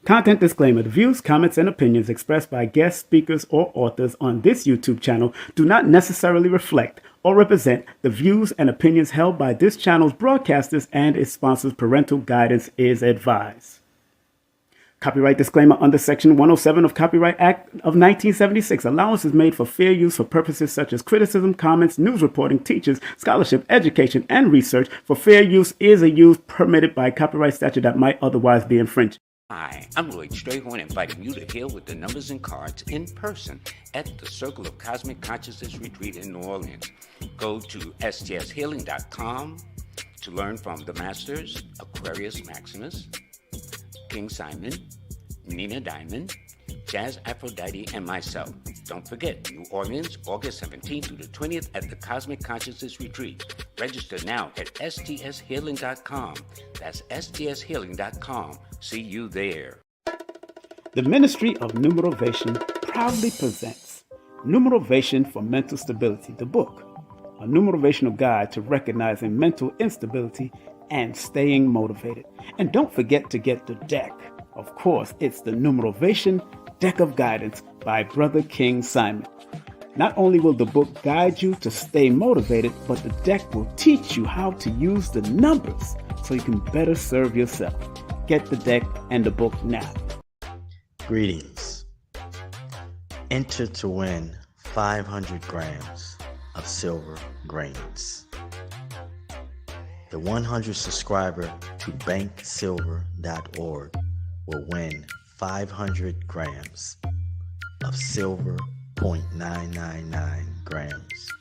Content disclaimer. The views, comments, and opinions expressed by guest speakers or authors on this YouTube channel do not necessarily reflect or represent the views and opinions held by this channel's broadcasters and its sponsors. Parental guidance is advised. Copyright disclaimer under Section 107 of Copyright Act of 1976. Allowance is made for fair use for purposes such as criticism, comments, news reporting, teachers, scholarship, education, and research. For fair use is a use permitted by copyright statute that might otherwise be infringed. Hi, I'm Lloyd Strayhorn, inviting you to heal with the numbers and cards in person at the Circle of Cosmic Consciousness Retreat in New Orleans. Go to stshealing.com to learn from the Masters, Aquarius Maximus, King Simon, Nina Diamond, Jazz Aphrodite, and myself. Don't forget, New Orleans, August 17th through the 20th at the Cosmic Consciousness Retreat. Register now at stshealing.com. That's stshealing.com. See you there. The Ministry of Numerovation proudly presents Numerovation for Mental Stability, the book, a numerovational guide to recognizing mental instability and staying motivated. And don't forget to get the deck. Of course, it's the Numerovation Deck of Guidance by Brother King Simon. Not only will the book guide you to stay motivated, but the deck will teach you how to use the numbers so you can better serve yourself. Get the deck and the book now. Greetings. Enter to win 500 grams of silver grains. The 100 subscriber to banksilver.org will win 500 grams of silver 0.999 grams.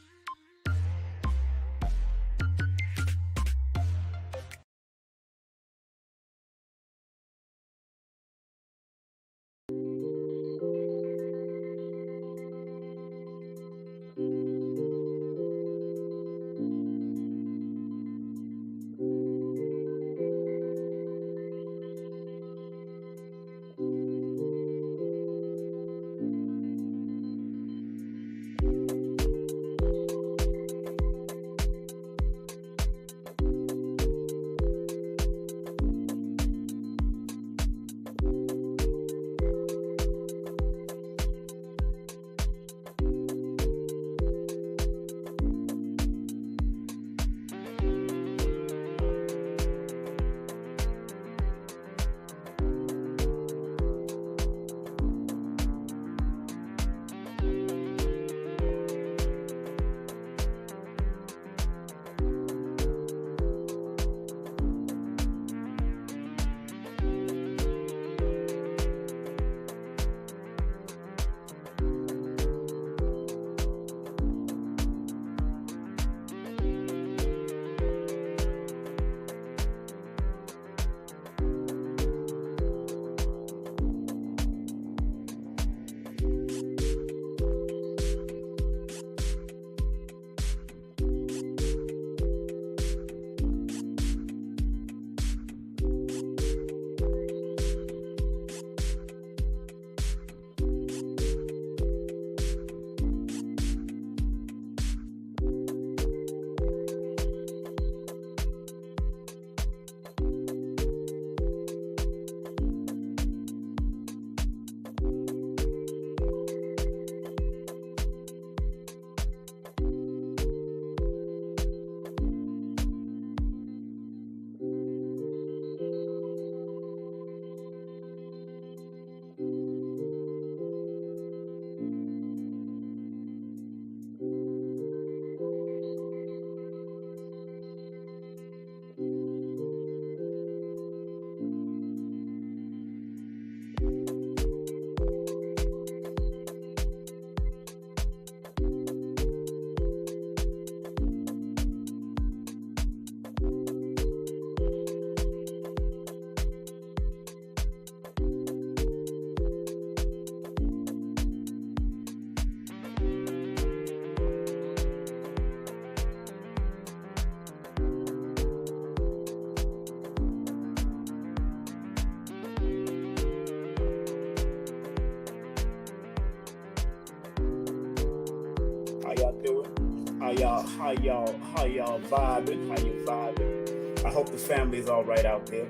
How y'all vibing? How you vibing? I hope the family's all right out there.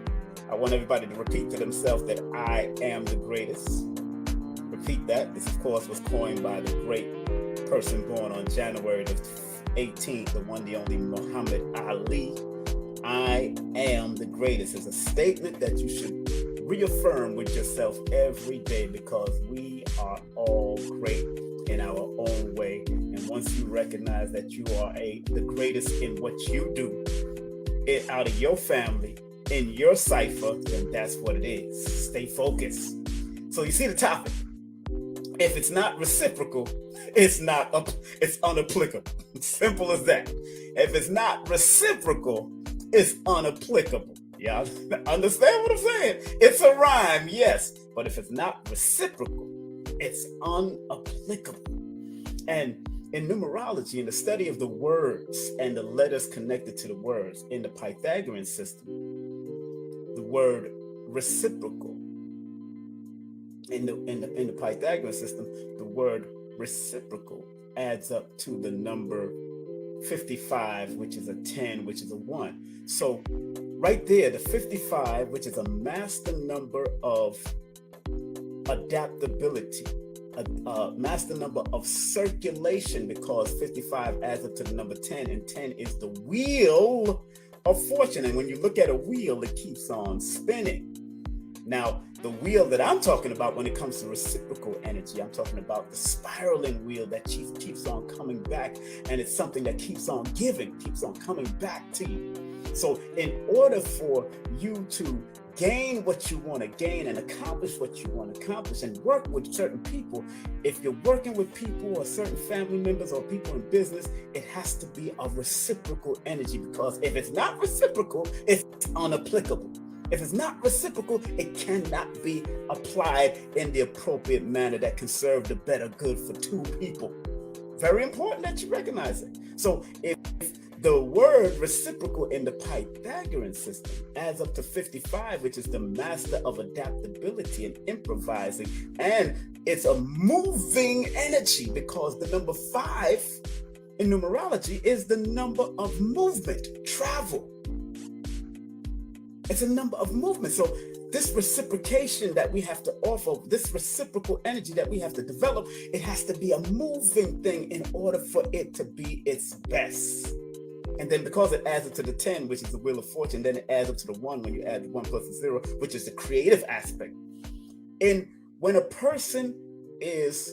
I want everybody to repeat to themselves that I am the greatest. Repeat that. This, of course, was coined by the great person born on January the 18th, the one, the only Muhammad Ali. I am the greatest. It's a statement that you should reaffirm with yourself every day, because we are all great in our own way. And once you recognize that you are the greatest in what you do, it out of your family, in your cipher, then that's what it is. Stay focused. So you see the topic. If it's not reciprocal, it's unapplicable. Simple as that. If it's not reciprocal, it's unapplicable. Yeah, understand what I'm saying? It's a rhyme, yes, but if it's not reciprocal, it's unapplicable. And in numerology, in the study of the words and the letters connected to the words, in the Pythagorean system, the word reciprocal, in the Pythagorean system, the word reciprocal adds up to the number 55, which is a 10, which is a 1. So right there, the 55, which is a master number of adaptability, a master number of circulation, because 55 adds up to the number 10, and 10 is the wheel of fortune. And when you look at a wheel, it keeps on spinning. Now, the wheel that I'm talking about when it comes to reciprocal energy, I'm talking about the spiraling wheel that keeps on coming back, and it's something that keeps on giving, keeps on coming back to you. So in order for you to gain what you want to gain and accomplish what you want to accomplish and work with certain people, if you're working with people or certain family members or people in business, it has to be a reciprocal energy, because if it's not reciprocal, it's unapplicable. If it's not reciprocal, it cannot be applied in the appropriate manner that can serve the better good for two people. Very important that you recognize it. So if the word reciprocal in the Pythagorean system adds up to 55, which is the master of adaptability and improvising, and it's a moving energy, because the number 5 in numerology is the number of movement, travel. It's a number of movement. So this reciprocation that we have to offer, this reciprocal energy that we have to develop, it has to be a moving thing in order for it to be its best. And then because it adds up to the 10, which is the wheel of fortune, then it adds up to the 1 when you add the 1 plus the 0, which is the creative aspect. And when a person is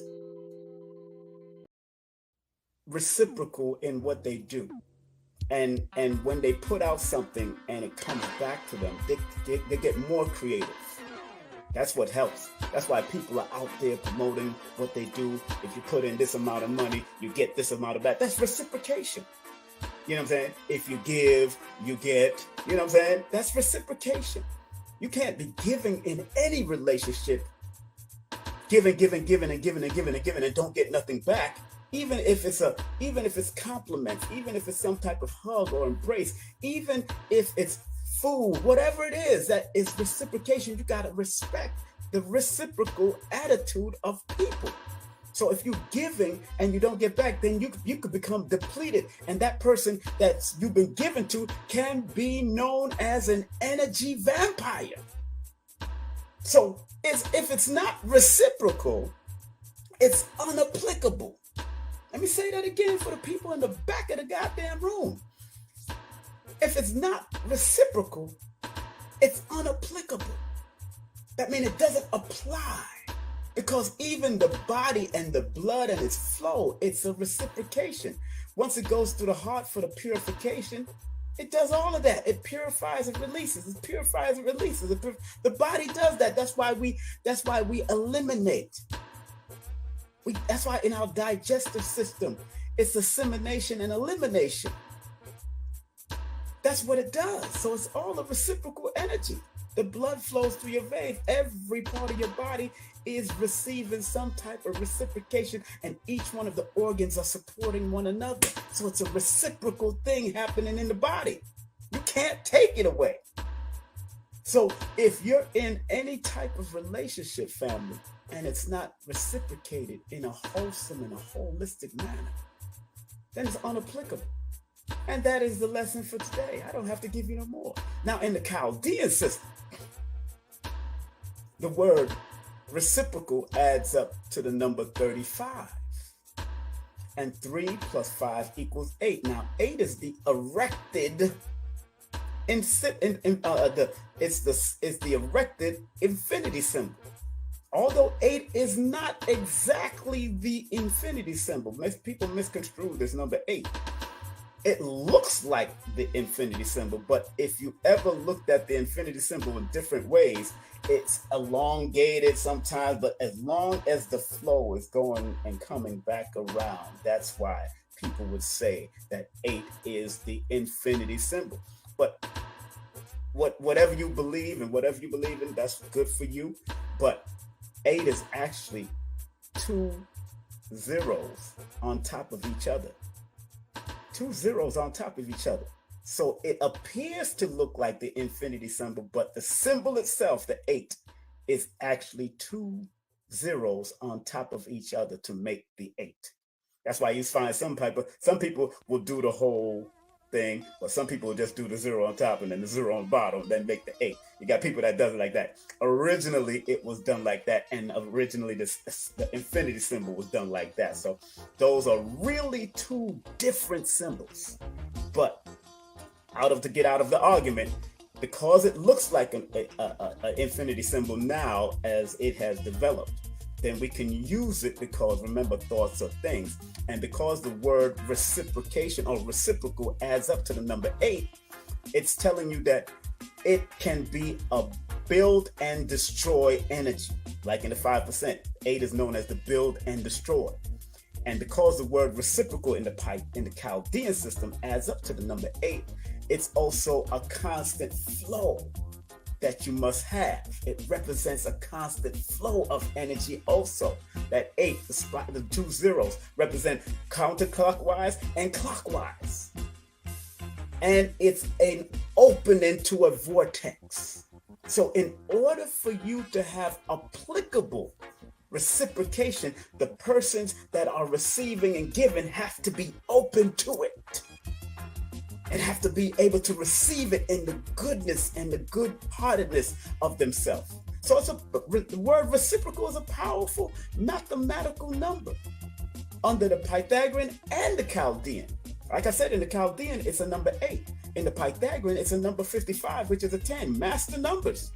reciprocal in what they do, and when they put out something and it comes back to them, they get more creative. That's what helps. That's why people are out there promoting what they do. If you put in this amount of money, you get this amount of back. That's reciprocation. You know what I'm saying? If you give, you get. You know what I'm saying? That's reciprocation. You can't be giving in any relationship, giving and don't get nothing back. Even if it's compliments, even if it's some type of hug or embrace, even if it's food, whatever it is that is reciprocation, you gotta respect the reciprocal attitude of people. So if you're giving and you don't get back, then you could become depleted, and that person that you've been given to can be known as an energy vampire. So if it's not reciprocal, it's unapplicable. Let me say that again for the people in the back of the goddamn room. If it's not reciprocal, it's unapplicable. That means it doesn't apply, because even the body and the blood and its flow, it's a reciprocation. Once it goes through the heart for the purification, it does all of that. It purifies and releases. It purifies and releases. The body does that. That's why we eliminate. That's why in our digestive system, it's assimilation and elimination. That's what it does. So it's all a reciprocal energy. The blood flows through your veins. Every part of your body is receiving some type of reciprocation, and each one of the organs are supporting one another. So it's a reciprocal thing happening in the body. You can't take it away. So if you're in any type of relationship, family, and it's not reciprocated in a wholesome and a holistic manner, then it's unapplicable. And that is the lesson for today. I don't have to give you no more. Now, in the Chaldean system, the word reciprocal adds up to the number 35. And 3 plus 5 equals 8. Now, 8 is the erected it's the erected infinity symbol. Although 8 is not exactly the infinity symbol. People misconstrue this number 8. It looks like the infinity symbol, but if you ever looked at the infinity symbol in different ways, it's elongated sometimes, but as long as the flow is going and coming back around, that's why people would say that 8 is the infinity symbol. But whatever you believe in, that's good for you. But 8 is actually 2 zeros on top of each other. 2 zeros on top of each other. So it appears to look like the infinity symbol, but the symbol itself, the 8, is actually 2 zeros on top of each other to make the 8. That's why you find some people will do the whole thing, but some people will just do the 0 on top and then the 0 on the bottom, then make the 8. You got people that does it like that. Originally, it was done like that, and originally the infinity symbol was done like that. So those are really 2 different symbols. But to get out of the argument, because it looks like an infinity symbol now as it has developed, then we can use it because, remember, thoughts are things. And because the word reciprocation or reciprocal adds up to the number 8, it's telling you that it can be a build and destroy energy. Like in the 5%, 8 is known as the build and destroy. And because the word reciprocal in the Chaldean system adds up to the number 8, it's also a constant flow that you must have. It represents a constant flow of energy also. That 8, the 2 zeros, represent counterclockwise and clockwise. And it's an opening to a vortex. So in order for you to have applicable reciprocation, the persons that are receiving and giving have to be open to it. And have to be able to receive it in the goodness and the good-heartedness of themselves. So the word reciprocal is a powerful mathematical number under the Pythagorean and the Chaldean. Like I said, in the Chaldean, it's a number 8. In the Pythagorean, it's a number 55, which is a 10, master numbers.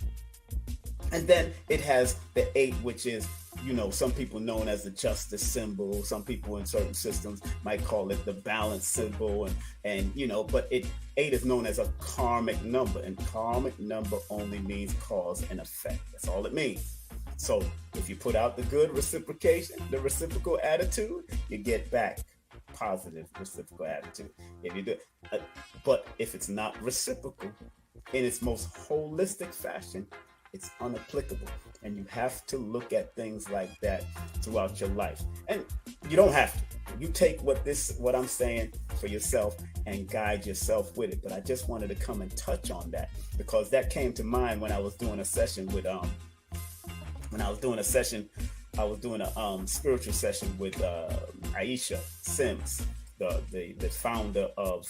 And then it has the 8, which is, some people known as the justice symbol. Some people in certain systems might call it the balance symbol. But 8 is known as a karmic number. And karmic number only means cause and effect. That's all it means. So if you put out the good reciprocation, the reciprocal attitude, you get back positive reciprocal attitude. If you do, but if it's not reciprocal in its most holistic fashion, it's unapplicable. And you have to look at things like that throughout your life. And you don't have to. You take what I'm saying for yourself and guide yourself with it. But I just wanted to come and touch on that because that came to mind when I was doing a session with spiritual session with Aisha Sims, the founder of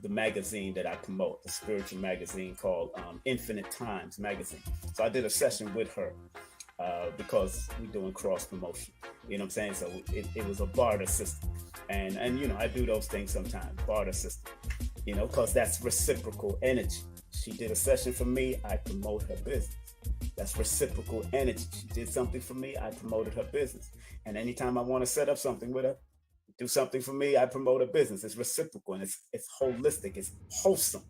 the magazine that I promote, the spiritual magazine called Infinite Times magazine. So I did a session with her because we're doing cross promotion. You know what I'm saying? So it was a barter system. And I do those things sometimes, barter system, because that's reciprocal energy. She did a session for me, I promote her business. That's reciprocal energy. She did something for me, I promoted her business. And anytime I want to set up something with her, do something for me, I promote a business. It's reciprocal and it's holistic, it's wholesome.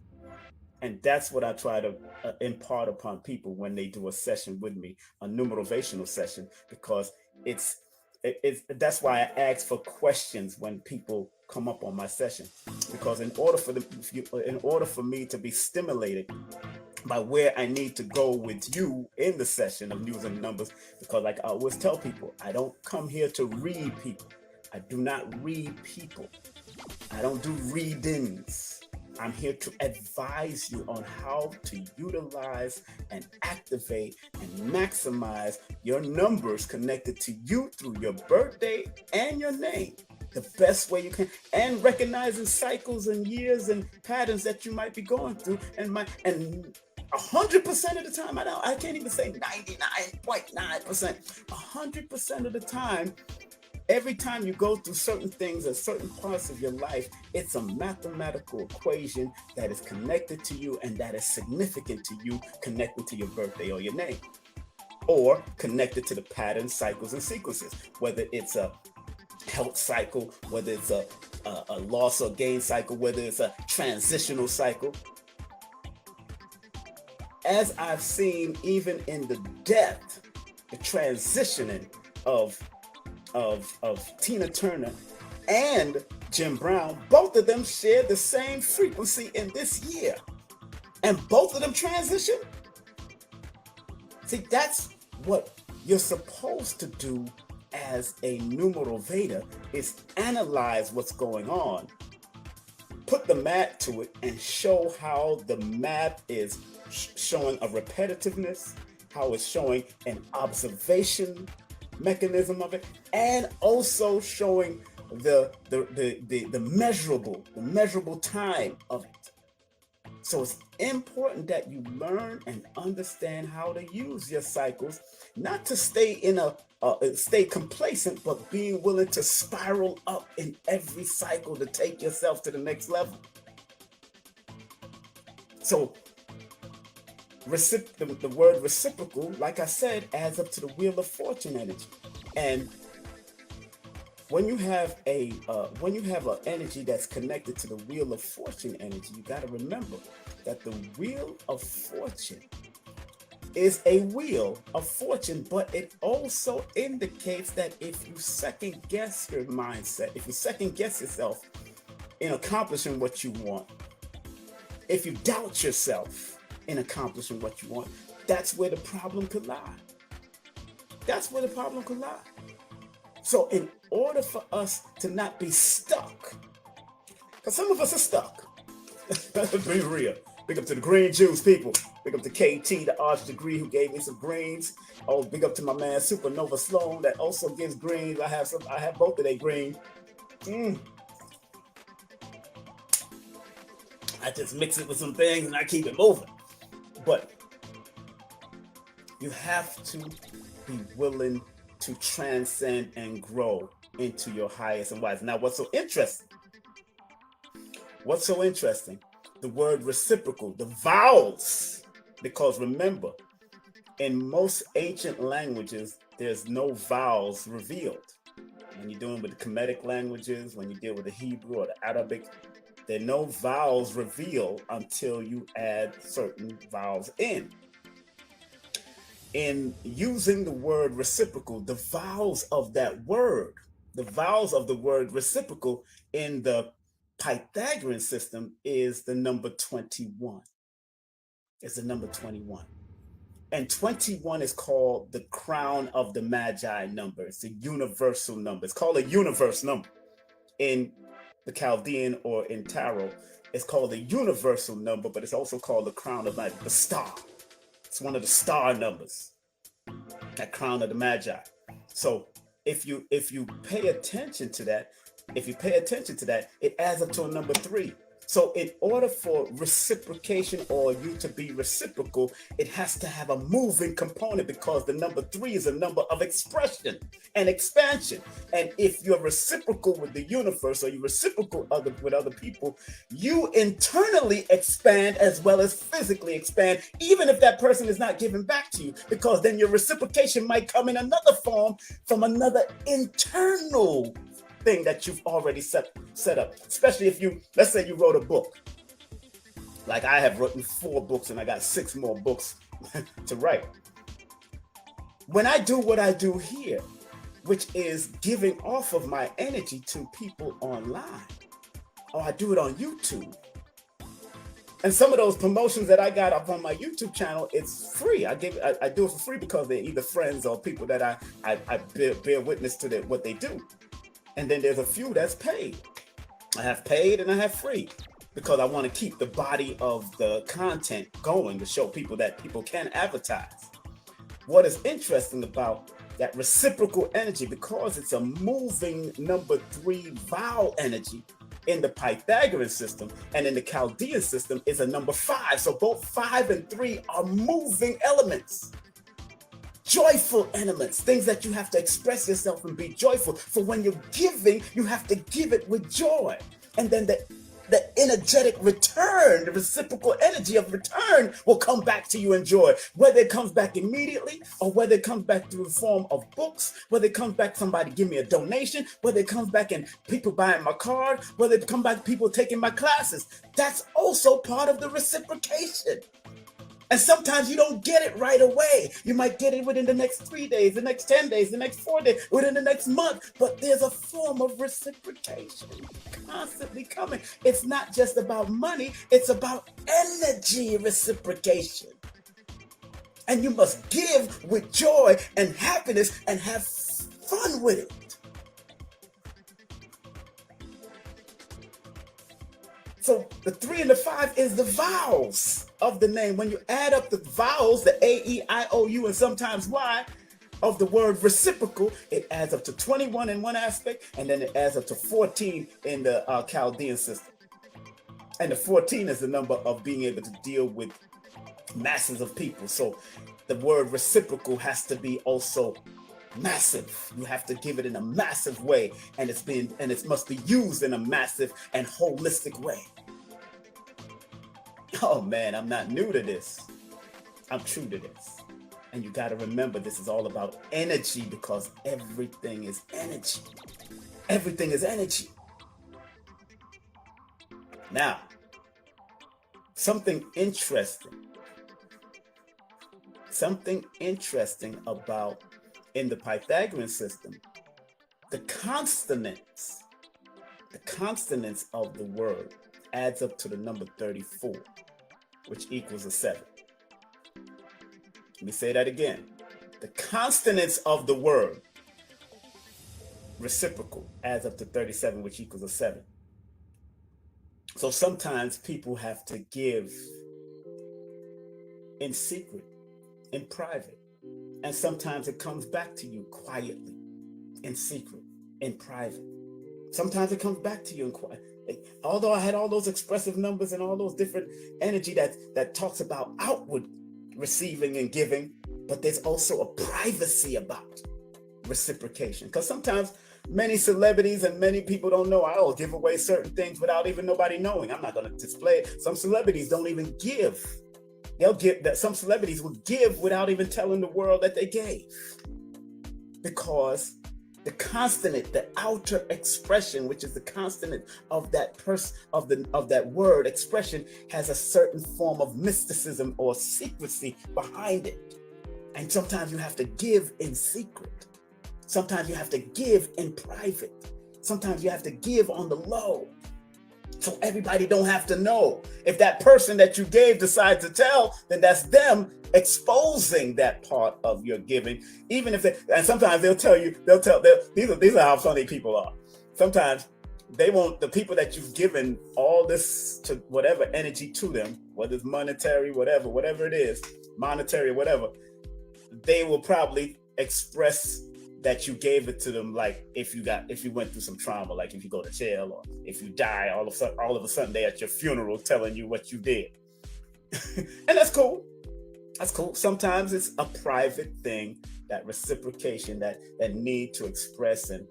And that's what I try to impart upon people when they do a session with me, a numerovational session, because that's why I ask for questions when people come up on my session, because in order for me to be stimulated by where I need to go with you in the session of using numbers, because like I always tell people, I don't come here to read people. I do not read people. I don't do readings. I'm here to advise you on how to utilize and activate and maximize your numbers connected to you through your birthday and your name. the best way you can, and recognizing cycles and years and patterns that you might be going through. And 100% of the time, I can't even say 99.9%, 100% of the time, every time you go through certain things or certain parts of your life, it's a mathematical equation that is connected to you and that is significant to you, connected to your birthday or your name, or connected to the patterns, cycles, and sequences, whether it's a health cycle, whether it's a loss or gain cycle, whether it's a transitional cycle. As I've seen, even in the death, the transitioning of Tina Turner and Jim Brown, both of them shared the same frequency in this year, and both of them transitioned. See, that's what you're supposed to do as a numeral Veda, is analyze what's going on, put the math to it, and show how the math is showing a repetitiveness, how it's showing an observation mechanism of it, and also showing the measurable time of it. So it's important that you learn and understand how to use your cycles, not to stay stay complacent, but being willing to spiral up in every cycle to take yourself to the next level. So the word reciprocal, like I said, adds up to the Wheel of Fortune energy. And when you have an energy that's connected to the Wheel of Fortune energy, you got to remember that the Wheel of Fortune is a wheel of fortune, but it also indicates that if you second guess your mindset, if you second guess yourself in accomplishing what you want, if you doubt yourself in accomplishing what you want, that's where the problem could lie. That's where the problem could lie. So in order for us to not be stuck, because some of us are stuck. Let's be real. Big up to the green juice people. Big up to KT, the arts degree, who gave me some greens. Oh, big up to my man Supernova Sloan that also gives greens. I have both of their green. I just mix it with some things and I keep it moving. But you have to be willing to transcend and grow into your highest and wisest. Now, what's so interesting? The word reciprocal, the vowels, because remember, in most ancient languages, there's no vowels revealed. When you're dealing with the Kemetic languages, when you deal with the Hebrew or the Arabic, there are no vowels revealed until you add certain vowels in. In using the word reciprocal, the vowels of that word, the vowels of the word reciprocal in the Pythagorean system is the number 21. It's the number 21. And 21 is called the crown of the Magi number. It's a universal number. It's called a universe number. In the Chaldean or in Tarot, it's called a universal number, but it's also called the crown of the star. It's one of the star numbers, that crown of the Magi. So if you pay attention to that, it adds up to a number 3. So in order for reciprocation or you to be reciprocal, it has to have a moving component, because the number 3 is a number of expression and expansion. And if you're reciprocal with the universe or you're reciprocal with other people, you internally expand as well as physically expand, even if that person is not giving back to you, because then your reciprocation might come in another form from another internal thing that you've already set up. Especially if let's say you wrote a book. Like I have written 4 books and I got 6 more books to write. When I do what I do here, which is giving off of my energy to people online, or I do it on YouTube, and some of those promotions that I got up on my YouTube channel, it's free. I do it for free because they're either friends or people that I bear witness to what they do. And then there's a few that's paid. I have paid and I have free, because I want to keep the body of the content going to show people that people can advertise. What is interesting about that reciprocal energy, because it's a moving number 3 vowel energy in the Pythagorean system, and in the Chaldean system is a number 5. So both 5 and 3 are moving elements. Joyful elements, things that you have to express yourself and be joyful. For when you're giving, you have to give it with joy. And then the energetic return, the reciprocal energy of return will come back to you in joy. Whether it comes back immediately, or whether it comes back through the form of books, whether it comes back somebody give me a donation, whether it comes back in people buying my card, whether it comes back people taking my classes. That's also part of the reciprocation. And sometimes you don't get it right away. You might get it within the next 3 days, the next 10 days, the next 4 days, within the next month. But there's a form of reciprocation constantly coming. It's not just about money, it's about energy reciprocation. And you must give with joy and happiness and have fun with it. So the 3 and the 5 is the vowels of the name. When you add up the vowels, the A, E, I, O, U, and sometimes Y of the word reciprocal, it adds up to 21 in one aspect, and then it adds up to 14 in the Chaldean system. And the 14 is the number of being able to deal with masses of people. So the word reciprocal has to be also massive. You have to give it in a massive way, and it must be used in a massive and holistic way. Oh man, I'm not new to this. I'm true to this. And you got to remember, this is all about energy, because everything is energy. Everything is energy. Now, something interesting about in the Pythagorean system, the consonants of the word adds up to the number 34, which equals a 7. Let me say that again. The consonants of the word reciprocal adds up to 37, which equals a 7. So sometimes people have to give in secret, in private. And sometimes it comes back to you quietly, in secret, in private. Sometimes it comes back to you in quiet. Although I had all those expressive numbers and all those different energy that talks about outward receiving and giving, but there's also a privacy about reciprocation. Because sometimes many celebrities and many people don't know, I'll give away certain things without even nobody knowing. I'm not going to display it. Some celebrities don't even give. They'll give that. Some celebrities will give without even telling the world that they gave, because the consonant, the outer expression, which is the consonant of that of that word expression, has a certain form of mysticism or secrecy behind it. And sometimes you have to give in secret. Sometimes you have to give in private. Sometimes you have to give on the low, so everybody don't have to know. If that person that you gave decides to tell, then that's them exposing that part of your giving. Even if and sometimes they'll tell you, these are how funny people are. Sometimes they won't, the people that you've given all this to, whatever energy to them, whether it's monetary, whatever it is, monetary, whatever, they will probably express that you gave it to them, like if you went through some trauma, like if you go to jail, or if you die, all of a sudden they at your funeral telling you what you did. And that's cool. That's cool. Sometimes it's a private thing, that reciprocation, that need to express and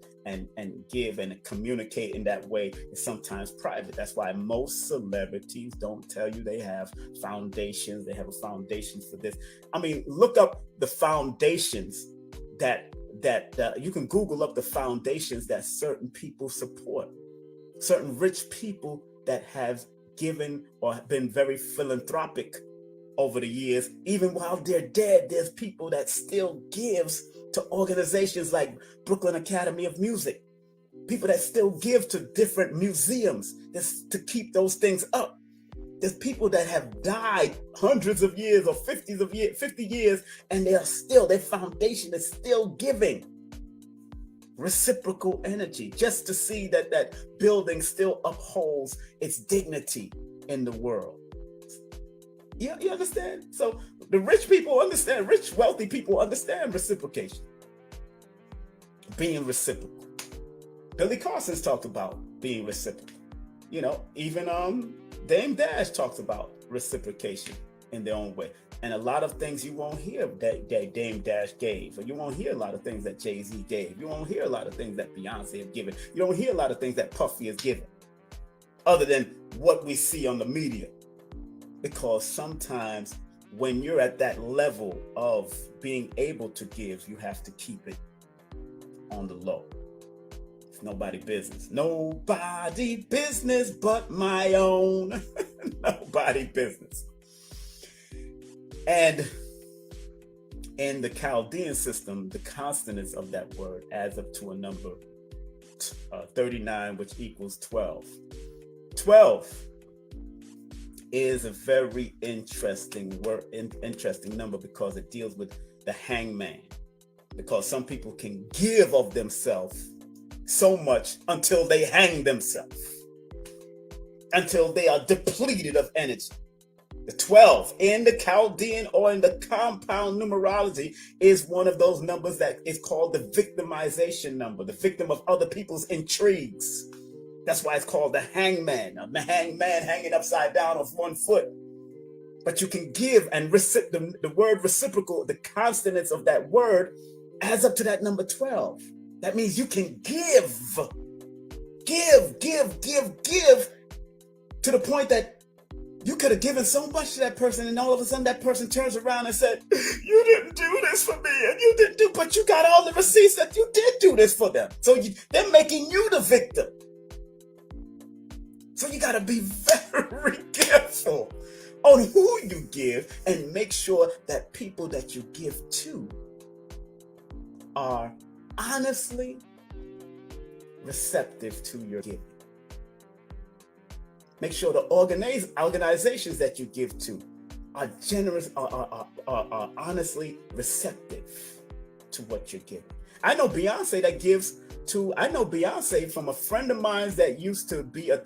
give and communicate in that way is sometimes private. That's why most celebrities don't tell you they have foundations. They have a foundation for this. I mean, look up the foundations that you can Google up the foundations that certain people support, certain rich people that have given or been very philanthropic over the years. Even while they're dead, there's people that still gives to organizations like Brooklyn Academy of Music, people that still give to different museums to keep those things up. There's people that have died hundreds of years or 50 years, and their foundation is still giving reciprocal energy, just to see that building still upholds its dignity in the world. You understand? So the rich people understand, rich, wealthy people understand reciprocation. being reciprocal. Billy Carson's talked about being reciprocal. Even Dame Dash talks about reciprocation in their own way. And a lot of things you won't hear that Dame Dash gave, or you won't hear a lot of things that Jay-Z gave. You won't hear a lot of things that Beyonce has given. You don't hear a lot of things that Puffy has given, other than what we see on the media. Because sometimes when you're at that level of being able to give, you have to keep it on the low. It's nobody's business. Nobody business but my own. Nobody business. And in the Chaldean system, the consonants of that word adds up to a number 39, which equals 12. 12 is a very interesting word, interesting number, because it deals with the hangman. Because some people can give of themselves so much until they hang themselves, until they are depleted of energy. The 12 in the Chaldean or in the compound numerology is one of those numbers that is called the victimization number, the victim of other people's intrigues. That's why it's called the hangman, the hangman hanging upside down of one foot. But you can give, and the word reciprocal, the consonants of that word adds up to that number 12. That means you can give to the point that you could have given so much to that person, and all of a sudden that person turns around and said, "You didn't do this for me, and you didn't do," but you got all the receipts that you did do this for them. So they're making you the victim. So you got to be very careful on who you give, and make sure that people that you give to are honestly receptive to your giving. Make sure the organizations that you give to are generous, are honestly receptive to what you're giving. I know Beyonce from a friend of mine that used to be a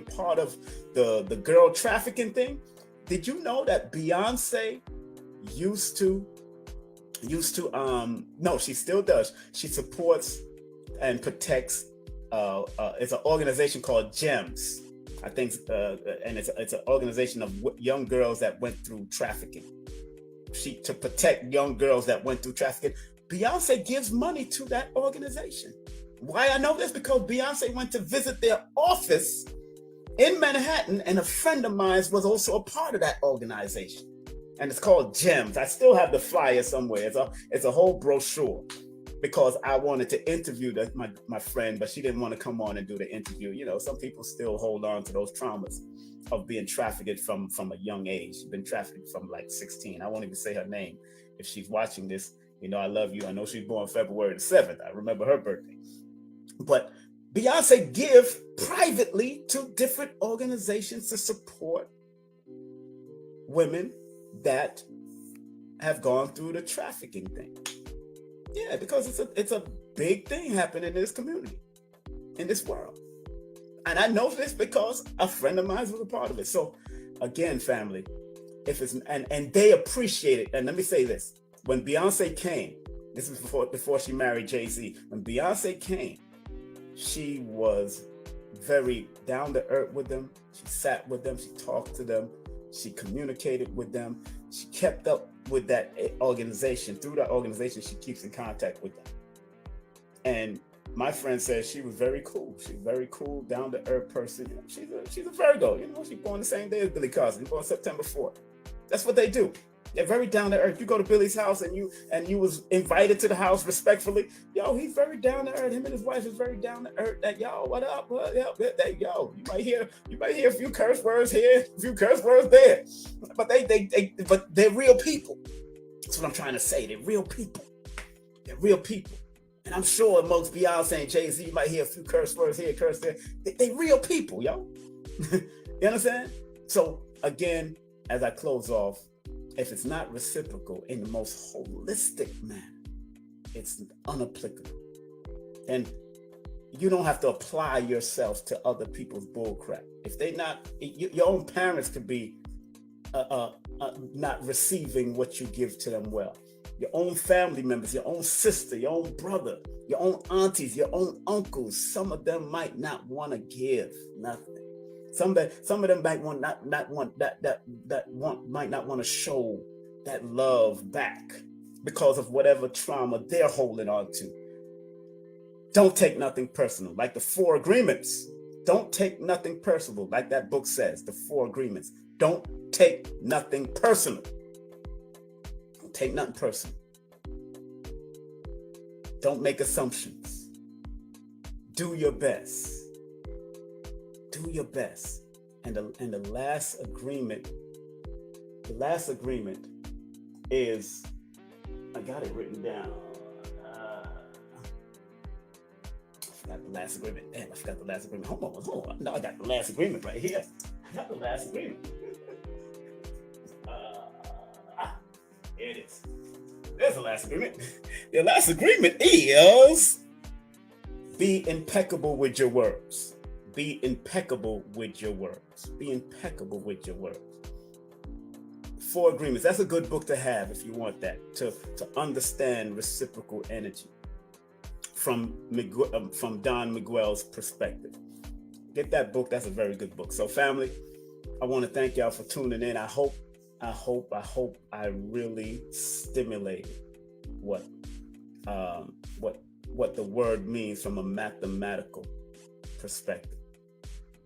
part of the girl trafficking thing. Did you know that Beyonce used to, no, she still does. She supports and protects, it's an organization called GEMS. I think, and it's an organization of young girls that went through trafficking. To protect young girls that went through trafficking. Beyonce gives money to that organization. Why I know this? Because Beyonce went to visit their office in Manhattan, and a friend of mine was also a part of that organization. And it's called GEMS. I still have the flyer somewhere. It's a whole brochure, because I wanted to interview my friend, but she didn't want to come on and do the interview. Some people still hold on to those traumas of being trafficked from a young age. She's been trafficked from like 16. I won't even say her name. If she's watching this, I love you. I know she's born February the 7th. I remember her birthday. But Beyonce give privately to different organizations to support women that have gone through the trafficking thing. Yeah, because it's a big thing happening in this community, in this world. And I know this because a friend of mine was a part of it. So again, family, if it's and they appreciate it. And let me say this. When Beyonce came, this was before she married Jay-Z. When Beyonce came, she was very down to earth with them. She sat with them, she talked to them, she communicated with them. She kept up with that organization. Through that organization, she keeps in contact with them. And my friend says she was very cool. She's a very cool, down to earth person. She's a Virgo. She's born the same day as Billy Carson. She's born September 4th. That's what they do. They're very down to earth. You go to Billy's house and you was invited to the house respectfully. He's very down to earth. Him and his wife is very down to earth. That what up? You might hear a few curse words here, a few curse words there. But they're real people. That's what I'm trying to say. They're real people. They're real people. And I'm sure amongst Beyonce and Jay-Z, you might hear a few curse words here, curse there. They real people, yo. You understand? So again, as I close off, if it's not reciprocal in the most holistic manner, it's unapplicable. And you don't have to apply yourself to other people's bullcrap. If they not, your own parents could be not receiving what you give to them well. your own family members, your own sister, your own brother, your own aunties, your own uncles. Some of them might not want to give nothing. Some of them might might not want to show that love back because of whatever trauma they're holding on to. Don't take nothing personal. Like the 4 agreements. Don't take nothing personal. Like that book says, the 4 agreements. Don't take nothing personal. Don't take nothing personal. Don't make assumptions. Do your best. Do your best. And the last agreement is, I got it written down. I forgot the last agreement. Damn, I forgot the last agreement. Hold on. No, I got the last agreement right here. I got the last agreement. Here it is. There's the last agreement. The last agreement is be impeccable with your words. Be impeccable with your words. Be impeccable with your words. 4 agreements. That's a good book to have if you want that, to understand reciprocal energy from Don Miguel's perspective. Get that book. That's a very good book. So family, I want to thank y'all for tuning in. I hope I really stimulated what the word means from a mathematical perspective.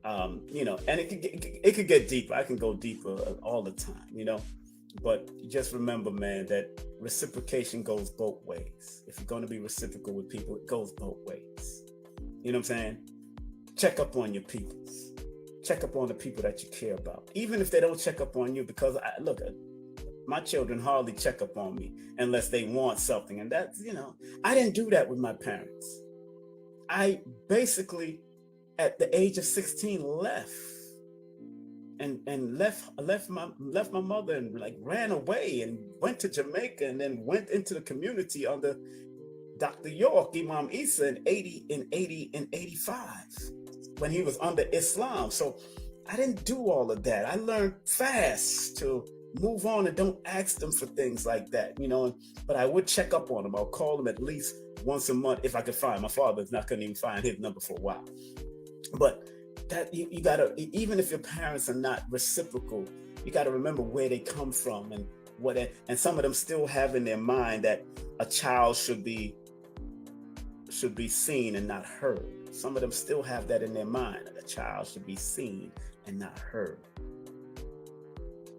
And it could get deeper. I can go deeper all the time, but just remember, man, that reciprocation goes both ways. If you're going to be reciprocal with people, it goes both ways. You know what I'm saying? Check up on your peoples. Check up on the people that you care about, even if they don't check up on you, because my children hardly check up on me unless they want something. And that's, I didn't do that with my parents. I basically, at the age of 16, left my mother and ran away and went to Jamaica and then went into the community under Dr. York, Imam Isa in 85 when he was under Islam. So I didn't do all of that. I learned fast to move on and don't ask them for things like that, but I would check up on them. I'll call them at least once a month if I could find. My father's not couldn't even find his number for a while. But that you gotta, even if your parents are not reciprocal, you gotta remember where they come from and and some of them still have in their mind that a child should be seen and not heard. Some of them still have that in their mind, that a child should be seen and not heard.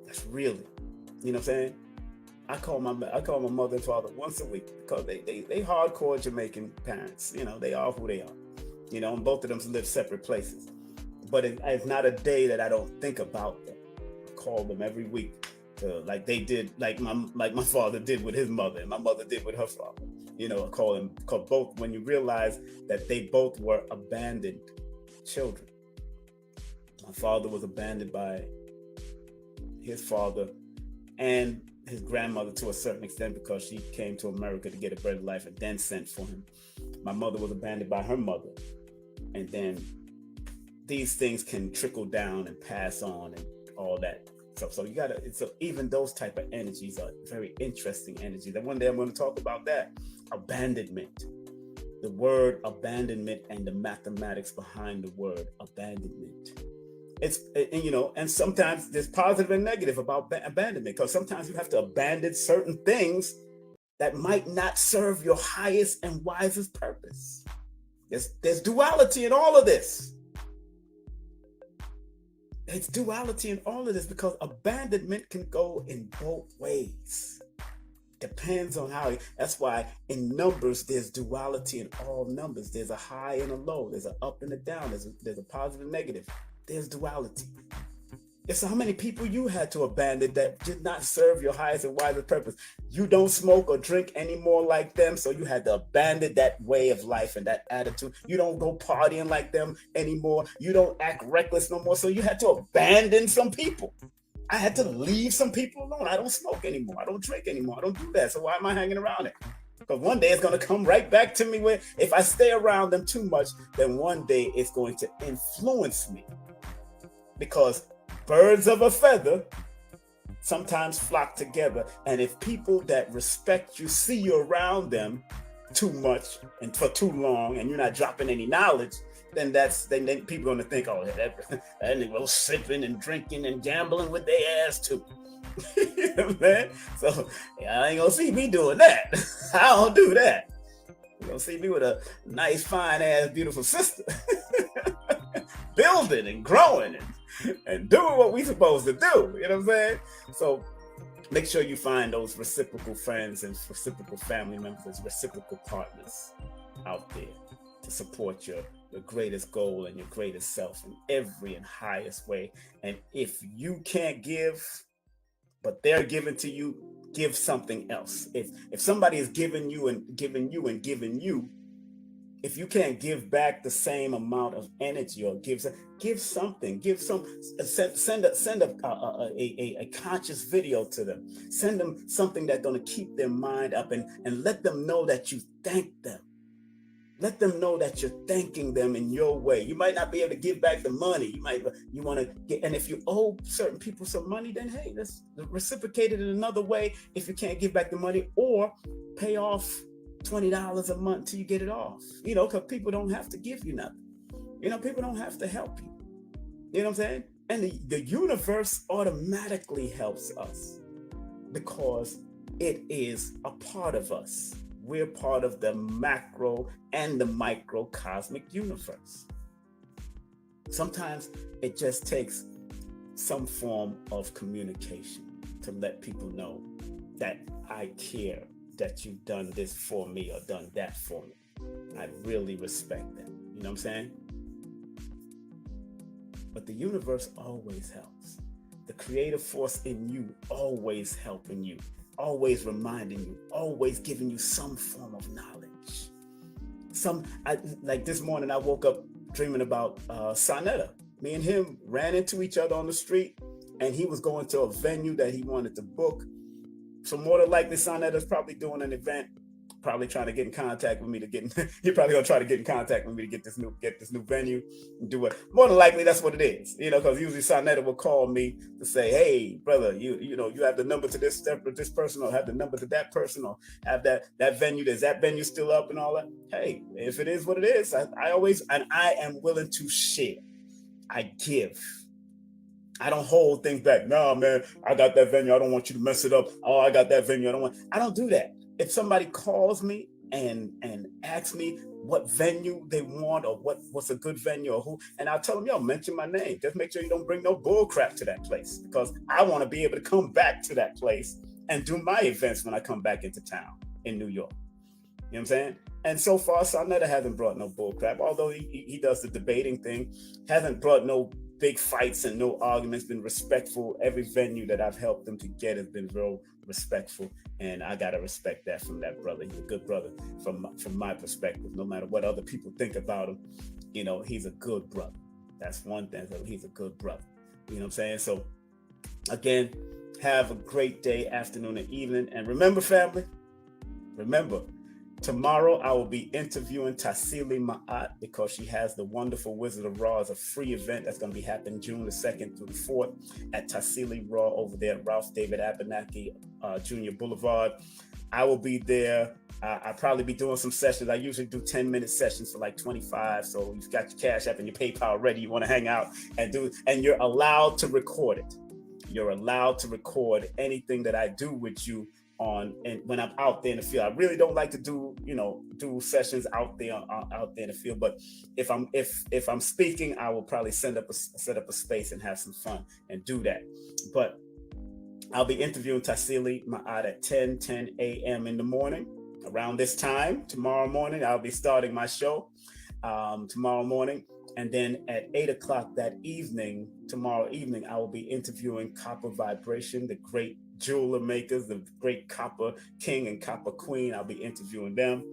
That's really, you know what I'm saying? I call my mother and father once a week because they hardcore Jamaican parents. They are who they are. And both of them live separate places. But it's not a day that I don't think about them. I call them every week, like they did, like my father did with his mother and my mother did with her father. I call them, because both, when you realize that they both were abandoned children. My father was abandoned by his father and his grandmother to a certain extent because she came to America to get a better life and then sent for him. My mother was abandoned by her mother. And then these things can trickle down and pass on and all that. So you gotta, even those type of energies are very interesting energies. And one day I'm going to talk about that. Abandonment. The word abandonment and the mathematics behind the word abandonment. And sometimes there's positive and negative about abandonment, because sometimes you have to abandon certain things that might not serve your highest and wisest purpose. There's duality in all of this. It's duality in all of this because abandonment can go in both ways. Depends on how. That's why in numbers, there's duality in all numbers. There's a high and a low. There's an up and a down. There's a positive and negative. There's duality. It's how many people you had to abandon that did not serve your highest and wisest purpose. You don't smoke or drink anymore like them, so you had to abandon that way of life and that attitude. You don't go partying like them anymore. You don't act reckless no more, so you had to abandon some people. I had to leave some people alone. I don't smoke anymore. I don't drink anymore. I don't do that, so why am I hanging around it? Because one day it's going to come right back to me where if I stay around them too much, then one day it's going to influence me. Because birds of a feather sometimes flock together. And if people that respect you see you around them too much and for too long, and you're not dropping any knowledge, then people are gonna think, oh, that nigga sipping and drinking and gambling with their ass too. You know what I'm saying? So I ain't gonna see me doing that. I don't do that. You're gonna see me with a nice, fine ass, beautiful sister, building and growing and doing what we supposed to do. You know what I'm saying? So make sure you find those reciprocal friends and reciprocal family members, reciprocal partners out there to support your greatest goal and your greatest self in every and highest way. And if you can't give, but they're giving to you, give something else. If somebody is giving you and giving you and giving you, if you can't give back the same amount of energy or give something, send a conscious video to them. Send them something that's going to keep their mind up and let them know that you thank them. Let them know that you're thanking them in your way. You might not be able to give back the money. You want to get, and if you owe certain people some money, then hey, let's reciprocate it in another way. If you can't give back the money, or pay off $20 a month till you get it off. You know, because people don't have to give you nothing. You know, people don't have to help you. You know what I'm saying? And the universe automatically helps us because it is a part of us. We're part of the macro and the microcosmic universe. Sometimes it just takes some form of communication to let people know that I care, that you've done this for me or done that for me. I really respect that. You know what I'm saying? But the universe always helps. The creative force in you always helping you, always reminding you, always giving you some form of knowledge. Like this morning, I woke up dreaming about Sonetta. Me and him ran into each other on the street, and he was going to a venue that he wanted to book. So more than likely, Sonetta's probably doing an event, probably trying to get in contact with me to get. You're probably gonna try to get in contact with me to get this new venue and do it. More than likely, that's what it is. You know, because usually Sonetta will call me to say, "Hey, brother, you know, you have the number to this person, or have the number to that person, or have that venue. Is that venue still up and all that?" Hey, if it is what it is, I always, and I am willing to share. I give. I don't hold things back. Nah, man, I got that venue. I don't want you to mess it up. Oh, I got that venue. I don't do that. If somebody calls me and asks me what venue they want or what's a good venue or who, and I'll tell them, yo, mention my name. Just make sure you don't bring no bull crap to that place, because I want to be able to come back to that place and do my events when I come back into town in New York. You know what I'm saying? And so far, Sonetta hasn't brought no bull crap, although he does the debating thing, hasn't brought no big fights and no arguments, been respectful. Every venue that I've helped them to get has been real respectful, and I gotta respect that from that brother. He's a good brother from my perspective. No matter what other people think about him, you know, he's a good brother. That's one thing. So he's a good brother. You know what I'm saying? So again, have a great day, afternoon, and evening. And remember, family, tomorrow I will be interviewing Tassili Ma'at, because she has the Wonderful Wizard of Raw as a free event that's going to be happening June the 2nd through the 4th at Tassili Raw over there at Ralph David Abernathy Jr. Boulevard. I will be there. I'll probably be doing some sessions. I usually do 10-minute sessions for like 25. So you've got your Cash App and your PayPal ready. You want to hang out and and you're allowed to record it. You're allowed to record anything that I do with you and when I'm out there in the field. I really don't like to do sessions out there in the field, but if I'm speaking, I will probably set up a space and have some fun and do that. But I'll be interviewing Tassili Ma'at at 10 a.m. in the morning. Around this time tomorrow morning, I'll be starting my show tomorrow morning. And then at 8 o'clock tomorrow evening, I will be interviewing Copper Vibration, the great jeweler makers, the great Copper King and Copper Queen. I'll be interviewing them.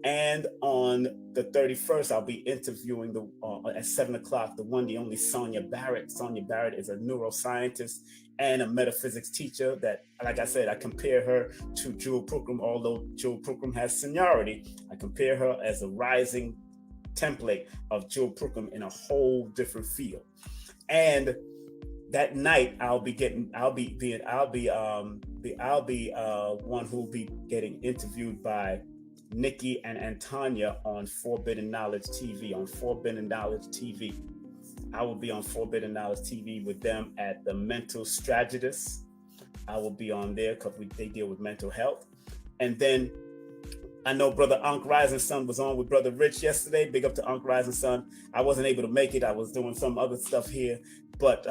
And on the 31st, I'll be interviewing at 7 o'clock, the one, the only Sonia Barrett. Sonia Barrett is a neuroscientist and a metaphysics teacher that, like I said, I compare her to Jewel Pookrum. Although Jewel Pookrum has seniority, I compare her as a rising template of Jewel Pookrum in a whole different field. And that night I'll be one who'll be getting interviewed by Nikki and Antanya on Forbidden Knowledge TV. I will be on Forbidden Knowledge TV with them at the Mental Strategist. I will be on there because they deal with mental health. And then I know Brother Ankh Rising Sun was on with Brother Rich yesterday. Big up to Ankh Rising Sun. I wasn't able to make it. I was doing some other stuff here. But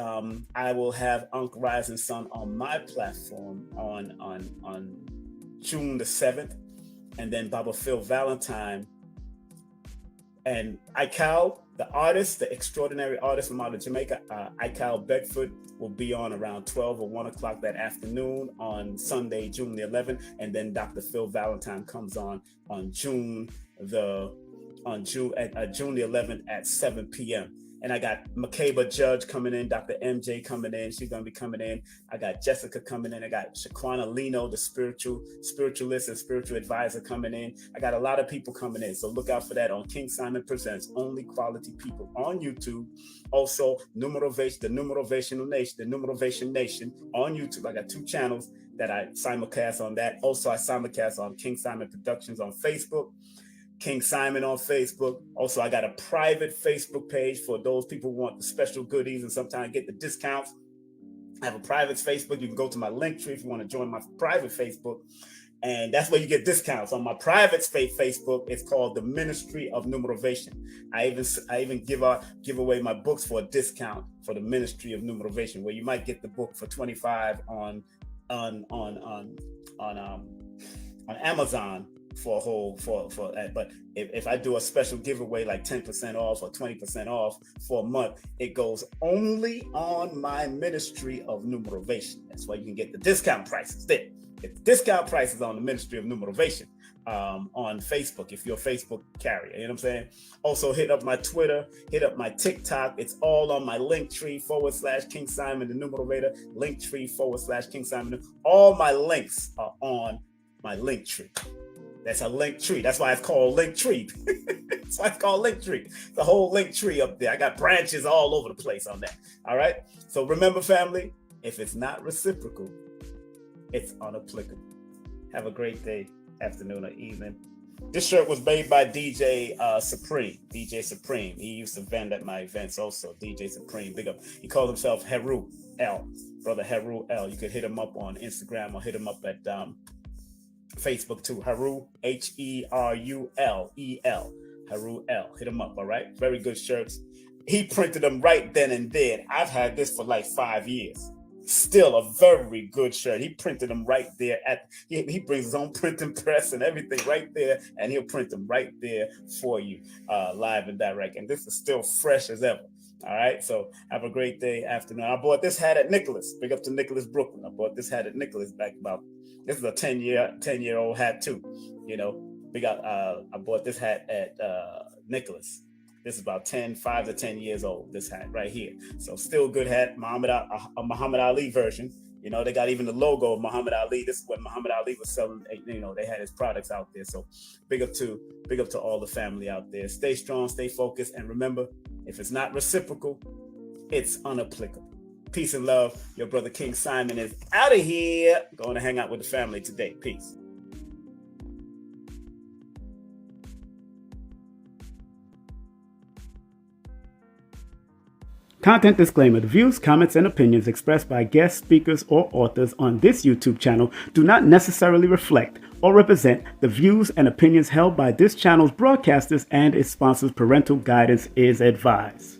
I will have Ankh Rising Sun on my platform on June the 7th. And then Baba Phil Valentine and Ikal, the artist, the extraordinary artist from out of Jamaica, Ikal Beckford, will be on around 12 or 1 o'clock that afternoon on Sunday, June the 11th. And then Dr. Phil Valentine comes on June the 11th at 7 p.m. And I got Makeba Judge coming in, Dr. MJ coming in. She's going to be coming in. I got Jessica coming in. I got Shaquana Lino, the spiritualist and spiritual advisor coming in. I got a lot of people coming in. So look out for that on King Simon Presents, Only Quality People on YouTube. Also, the Numerovation Nation on YouTube. I got 2 channels that I simulcast on that. Also, I simulcast on King Simon Productions on Facebook. King Simon on Facebook. Also, I got a private Facebook page for those people who want the special goodies and sometimes get the discounts. I have a private Facebook. You can go to my link tree if you want to join my private Facebook. And that's where you get discounts. On my private Facebook, it's called the Ministry of Numerovation. I even give away my books for a discount for the Ministry of Numerovation, where you might get the book for $25 on Amazon for that. But if I do a special giveaway like 10% off or 20% off for a month, it goes only on my Ministry of Numerovation. That's why you can get the discount prices there. Get the discount prices on the Ministry of Numerovation on Facebook if you're a Facebook carrier. You know what I'm saying? Also hit up my Twitter, hit up my TikTok. It's all on my Linktree /King Simon the Numerator, Linktree /King Simon. All my links are on my Linktree. That's a link tree. That's why it's called Linktree. That's why it's called Linktree. The whole Linktree up there. I got branches all over the place on that. All right. So remember, family, if it's not reciprocal, it's unapplicable. Have a great day, afternoon, or evening. This shirt was made by DJ Supreme. DJ Supreme. He used to vend at my events also. DJ Supreme. Big up. He called himself Heru L. Brother Heru L. You could hit him up on Instagram or hit him up at Facebook too. Heru, Herulel. Heru L. Hit him up, all right? Very good shirts. He printed them right then and there. I've had this for like 5 years. Still a very good shirt. He printed them right there. He brings his own printing press and everything right there, and he'll print them right there for you, live and direct. And this is still fresh as ever. All right, so have a great day, afternoon. I bought this hat at Nicholas. Big up to Nicholas Brooklyn. I bought this hat at Nicholas back about. This is a 10-year-old hat too. You know, I bought this hat at Nicholas. This is about 5 to 10 years old. This hat right here. So still good hat. A Muhammad Ali version. You know, they got even the logo of Muhammad Ali. This is what Muhammad Ali was selling. You know, they had his products out there. So big up to all the family out there. Stay strong, stay focused, and remember, if it's not reciprocal, it's unapplicable. Peace and love. Your brother King Simon is out of here. Going to hang out with the family today. Peace. Content disclaimer. The views, comments, and opinions expressed by guest speakers or authors on this YouTube channel do not necessarily reflect or represent the views and opinions held by this channel's broadcasters and its sponsors. Parental guidance is advised.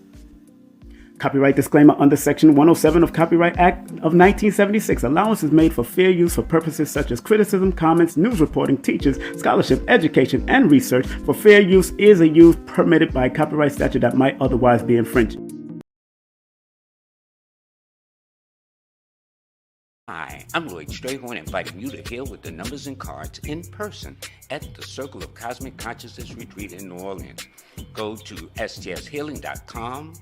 Copyright disclaimer under Section 107 of Copyright Act of 1976. Allowance is made for fair use for purposes such as criticism, comments, news reporting, teachers, scholarship, education, and research. For fair use is a use permitted by copyright statute that might otherwise be infringed. Hi, I'm Lloyd Strayhorn, inviting you to heal with the numbers and cards in person at the Circle of Cosmic Consciousness Retreat in New Orleans. Go to stshealing.com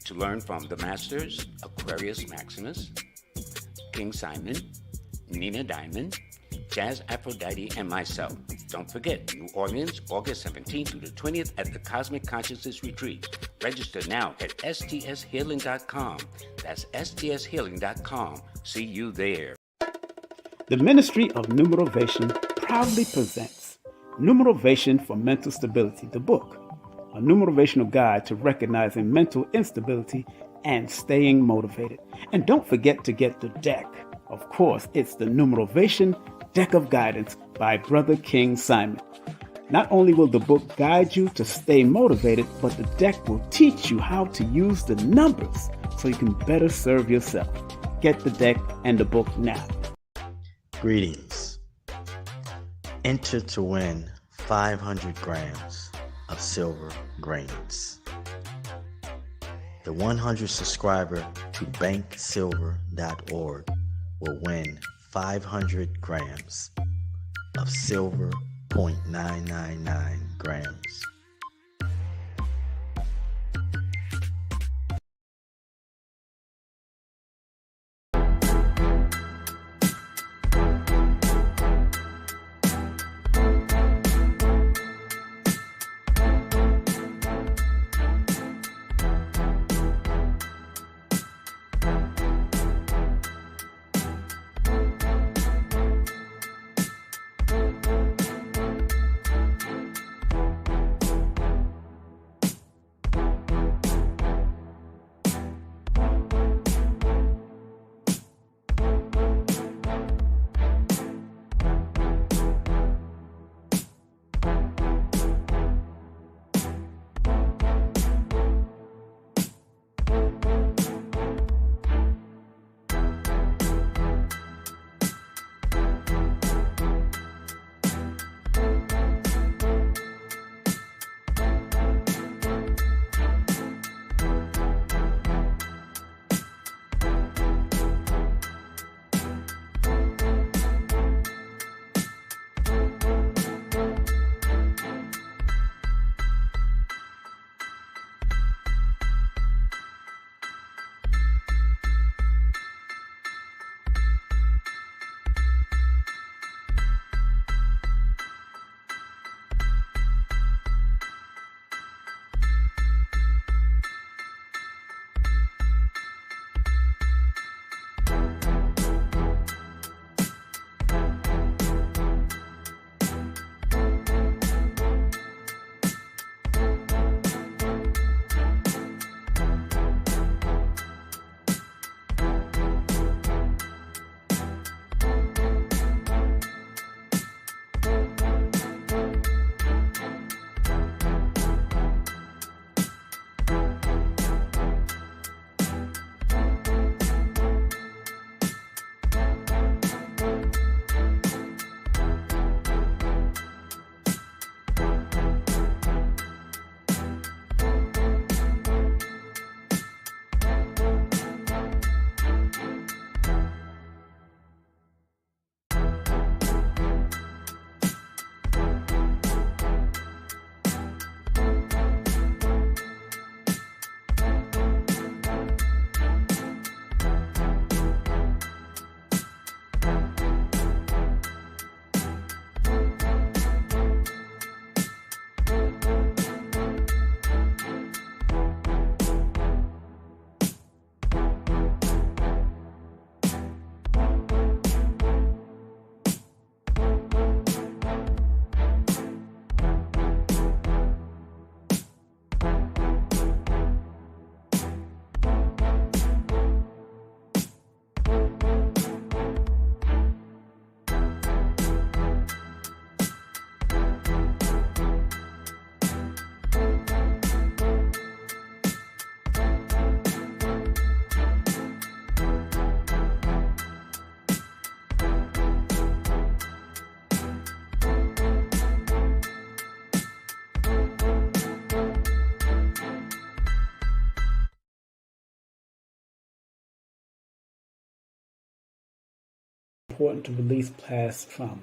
to learn from the Masters, Aquarius Maximus, King Simon, Nina Diamond, Jazz Aphrodite, and myself. Don't forget, New Orleans, August 17th through the 20th at the Cosmic Consciousness Retreat. Register now at stshealing.com. That's stshealing.com. See you there. The Ministry of Numerovation proudly presents Numerovation for Mental Stability, the book, a numerovational guide to recognizing mental instability and staying motivated. And don't forget to get the deck. Of course, it's the Numerovation Deck of Guidance by Brother King Simon. Not only will the book guide you to stay motivated, but the deck will teach you how to use the numbers so you can better serve yourself. Get the deck and the book now. Greetings. Enter to win 500 grams of silver grains. The 100 subscriber to banksilver.org will win 500 grams of silver 0.999 grams. Important to release past trauma,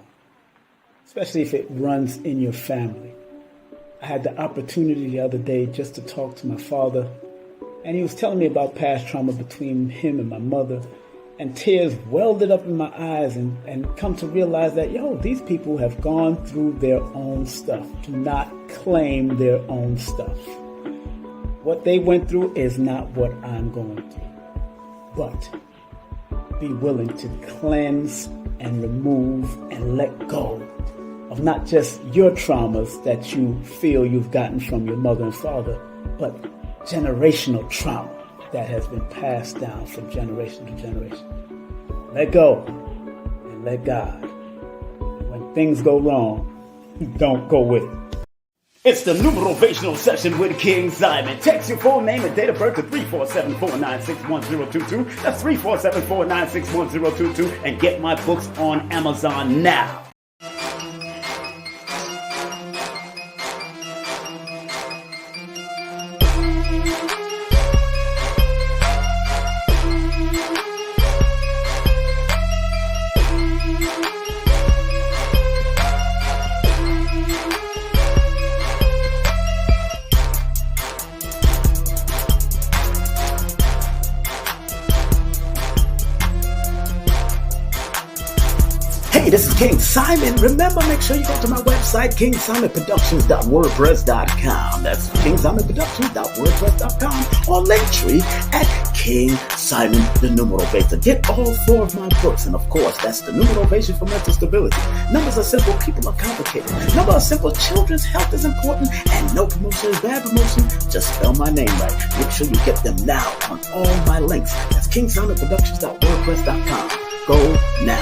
especially if it runs in your family. I had the opportunity the other day just to talk to my father, and he was telling me about past trauma between him and my mother, and tears welded up in my eyes, and come to realize that, these people have gone through their own stuff. Do not claim their own stuff. What they went through is not what I'm going through. But be willing to cleanse and remove and let go of not just your traumas that you feel you've gotten from your mother and father, but generational trauma that has been passed down from generation to generation. Let go and let God. And when things go wrong, don't go with it. It's the Numerovational Session with King Simon. Text your full name and date of birth to 347-496-1022. That's 347-496-1022. And get my books on Amazon now. Hey, this is King Simon. Remember, make sure you go to my website, kingsimonproductions.wordpress.com. That's kingsimonproductions.wordpress.com, or Linktree at King Simon the Numerovator. Get all 4 of my books, and of course, that's the Numerovation for Mental Stability. Numbers are simple, people are complicated. Numbers are simple, children's health is important, and no promotion is bad promotion. Just spell my name right. Make sure you get them now on all my links. That's kingsimonproductions.wordpress.com. Go now.